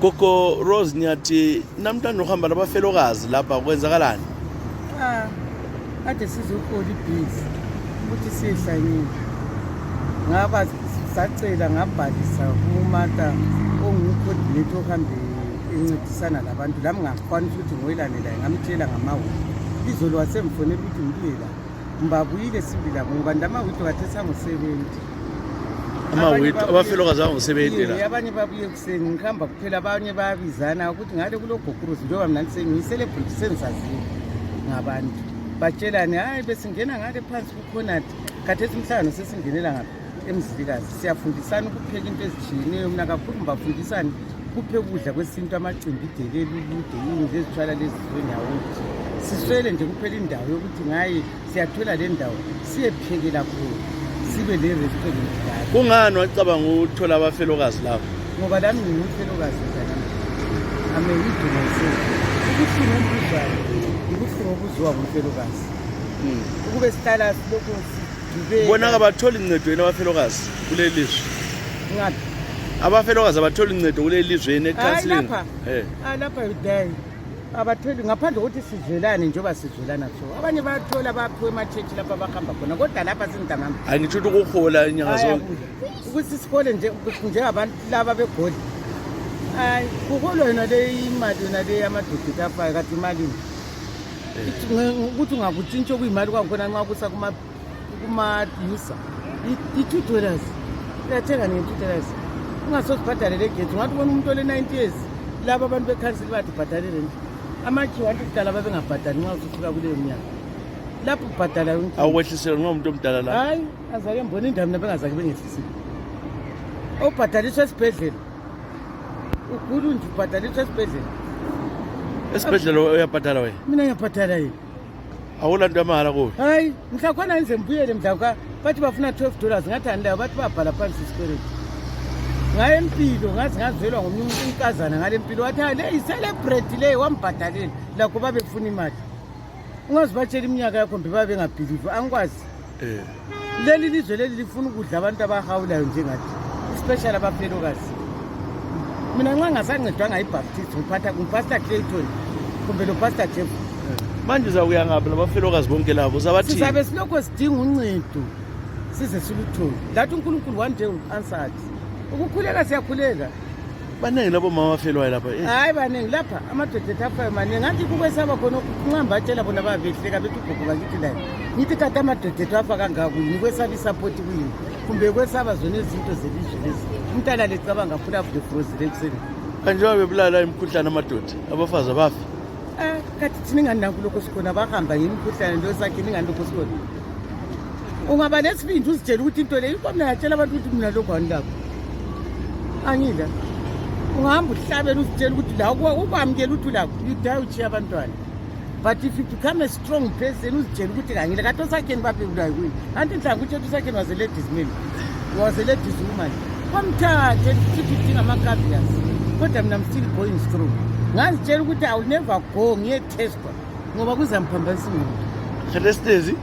UGogo Rose Nyathi namhlanje uhamba labafelokazi lapha kwenzakalani? Kade sizokhona ibhizi ukuthi sihlanyile. Ngaba sacela ngabhalisa kumata ongucoordinator ohambe encedisana labantu lami ngakwanisa ukuthi ngoyelane laye ngamtshela ngamawuthi. Izolo wasemfonela ukuthi ngibuye la. Mbabuyile sibila ngoba ndamawuthi kade sango-70. Amawethu abafelokazi abangu-70 la. Abanye babuye kuseni ngihamba kuphela abanye bayabizana ukuthi ngale kuloGogo Rose njengoba mina ngisengiyicelebrity sengisaziwe ngabantu. Batshelane hayi besingena ngale phansi kukhonati khathesi umhlangano sesingenela ngapha emzilikazi siyafundisana ukupheka into ezitshiyeneyo mina kakhulu ngibafundisana kupheka ukudla kwesintu amacimbi ideleli ulude yini lezithwala lezi zonyawuthi siswele nje kuphela indawo yokuthi ngaye siyathola le ndawo siyephekela khona sibe le restaurant yakhe. Kungani wacabanga ukuthola abafelokazi lapho? Ngoba lami ngumfelokazi mntanami ameyidwe myself ukuhlunga umbuzwayo ukuhlunga ubuzwa ngumfelokazi ukube sihlala silokho sigibela. Bona abatholi incedo yena abafelokazi kuleli lizwe. Ngathi abafelokazi abatholi incedo kuleli lizwe ecounseling. Lapha yudayi abatholi ngaphandle kokuthi sizwelane njengoba sizwelana so abanye bayathola baphiwe emachechi lapha abahamba khona kodwa lapha singidamama Angitsho ukuthi ukuhola inyanga zonke ukuthi sikhole njengabantu laba begoli. Hayi kuholwa yona le imali yona le amadoda afayo kade imalini ukuthi ungakutshintsha kuyimali kwakhona nxa kusa kuma-user i-$2 uyathenga ne-$2 ungasozibhadale le gate ungathi ubona umuntu ole-90 years laba abantu bekhansili bathi bhadalele amakhiwa anti kudala babengabhadali nxa usufika kuleyo minyaka lapho ubhadala yonke awuwehlisela nxa umuntu omdala la. hayi azake mbona indawo mina bengazake bengehlisile obhadaliswa esibhedlela ugula nje ubhadaliswa esibhedlela uyabhadala wena? Mina ngiyabhadala yini awulanto yamahala kuwe? hayi mhlakhona ngize mbuyele mhlawuka bathi bafuna $12 ngathi andilayo bathi babhala phansi isikweletu ngaye empilo ngazi ngazwelwa ngomunye unkazana ngale mpilo wathi le i-celebrate le wambhadalela lakho babefuna imali ungazibatshela iminyaka yakho mbe babengabhilivi angikwazi leli lizwe leli lifuna ukudla abantu abahawulayo njengathi especially abafelokazi. Mina nxa ngasancedwanga yibaptist ngupastor Clayton kumbe lo pastor Jeff manje uzakuya ngaphi labafelokazi bonke labo uzabathini? Sizabe silokho sidinga uncedo size siluthole lathi uNkulunkulu one day will-answer. Ukukhuleka siyakhuleka baningi labo mama afelwayo lapha. Hayi baningi lapha amadoda afayo maningi ngathi kukwesaba khona uncamba atshela bona babehleka bethi uGogo bakithi layo ngithi kade amadoda afa kangaka yini kwesaba isapoti kuyini kumbe kwesaba zona izinto zelizwe lezi umntana lecabanga full of the frozen ekuseni kanje babebulala imikhuhlane amadoda abafazi abafi. Kathi thina ingani nakho lokho sikhona bahamba yimikhuhlane lo sakhe ingani lokho sikhona ungaba nesibindi uzitshela ukuthi into leyo inkomo yatshela abantu ukuthi mina lokho anilapho angila ungahamba uhlabela uzitshela ukuthi la ukwamukela ukuthi lakho udayi uchiya abantwana but if you become a strong person uzitshela ukuthi kangile kade osakheni babebulayo kuyi anti nhlangu utshela usakheni was a ladies man was a ladies woman kwamthathe ukuthi udinga ama-cavias kodwa mina I'm still going strong ngazitshela ukuthi I will never go ngiyethestwa ngoba kuzamphambanisa imoto esitezi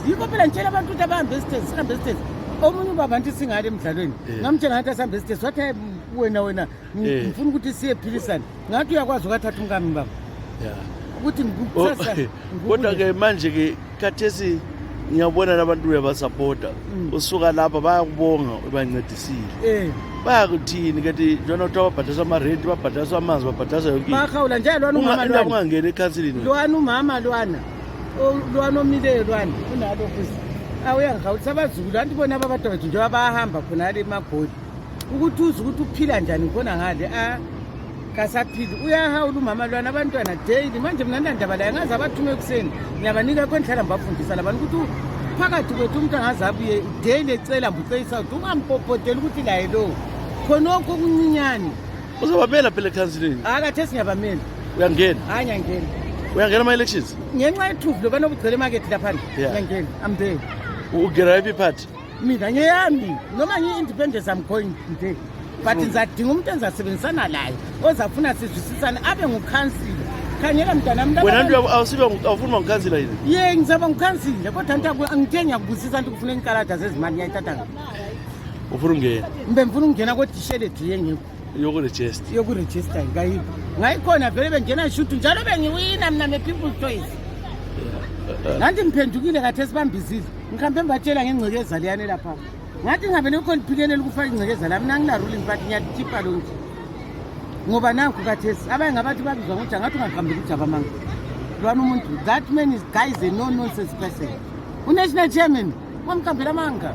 yikho phela ngitshela abantu ukuthi abahambe esitezi sihambe esitezi omunye ubabantu singale emdlalweni ngamtshela ngathi asambe esitezi wathi wena ngifuna ukuthi siyephilisana ngathi uyakwazi ukathatha umkami baba ukuthi kodwa-ke manje-ke khathesi ngiyabona nabantu uyabasapota usuka lapha bayakubonga ubancedisile bayakuthini kanti njona ukuthi babhadaswa amarenti babhadaswa amanzi babhadaswa yonke bahawula njalo lwana umama lwana ungangeni ekhansilini lwana umama lwana omileyo lwana unalokho awuyangihawulisa abazukulu anti bona ababadwa bethu njengoba bayahamba khonale emagoli ukuthi uze ukuthi uphila njani khona ngale kasaphili uyahawula umama lwana abantwana daily manje mina ndandaba layo ngaze abathume ekuseni ngiyabanika kwenhlala mbafundisa labantu ukuthi phakathi kwethu umuntu angaze abuye daily ecela mbuceyisa ukuthi ungampopoteli ukuthi laye lo khonokho okuncinyane uzabamela phela ekhansilini. Khathesi ngiyabamela. Uyangena? Hayi ngiyangena. Uyangena ama-elections? Ngenxa yethufu lo banobugcwele emakethe laphana ngiyangena I'm there. Ugera yiphi iphathi? Mina ngeyami noma ngiyi-independence I'm going there but ngizadinga umuntu engizasebenzisana laye ozafuna sizwisisane abe ngukhansila khanyela mntanami wena awufuna ngikhansila yini? Ye ngizaba ngukhansila kodwa angithe ngiyakubusisa nto kufuna inkalada zezimali ngiyayithatha ngaphi ufuna ungena? Mbe ngifuna ungena kodwa isheledi yengekho yokurejista ngayiphi ngayikhona vele bengena shoot njalo bengiwina mina me-people's choice nanti ngiphendukile kathesi bambizile ngihambe mbatshela ngengcekeza leyane lapha ngathi ngabe nekho ndiphikelela ukufaka ingcekeza la mina ngina-ruling party ngiyakhipha lonke ngoba nanku kathesi abanye ngabathi babizwa ngokuthi angathi ungahambeli ujaba manga lwana umuntu that man is guy is a no-nonsense person unational chairman wamkhambela amanga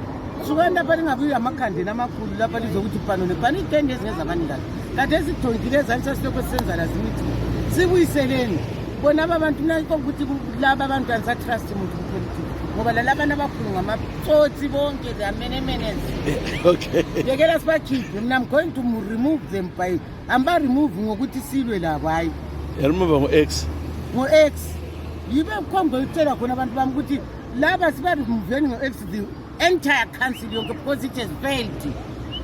sukani lapha lingabuyi amakhandeni amakhulu lapha lizokuthi pano nepano iy'tende ezingezabanikazi kathesi sidongile ezalisa silokho sisenza lazimithi sibuyiseleni bona aba bantu nakho ukuthi laba abantu angisatrust umuntu kupolitiki ngoba lalabana abakhulu ngamatsotsi bonke they are menemenes Okay. yekela sibakhiphe mina I'm going to remove them by amba-remove ngokuthi silwe labo hayi Remember ngo-X. ngo-X yibe kukhombe ukutshela khona abantu bami ukuthi laba siba-remuveni ngo-X the entire council yonke because it has failed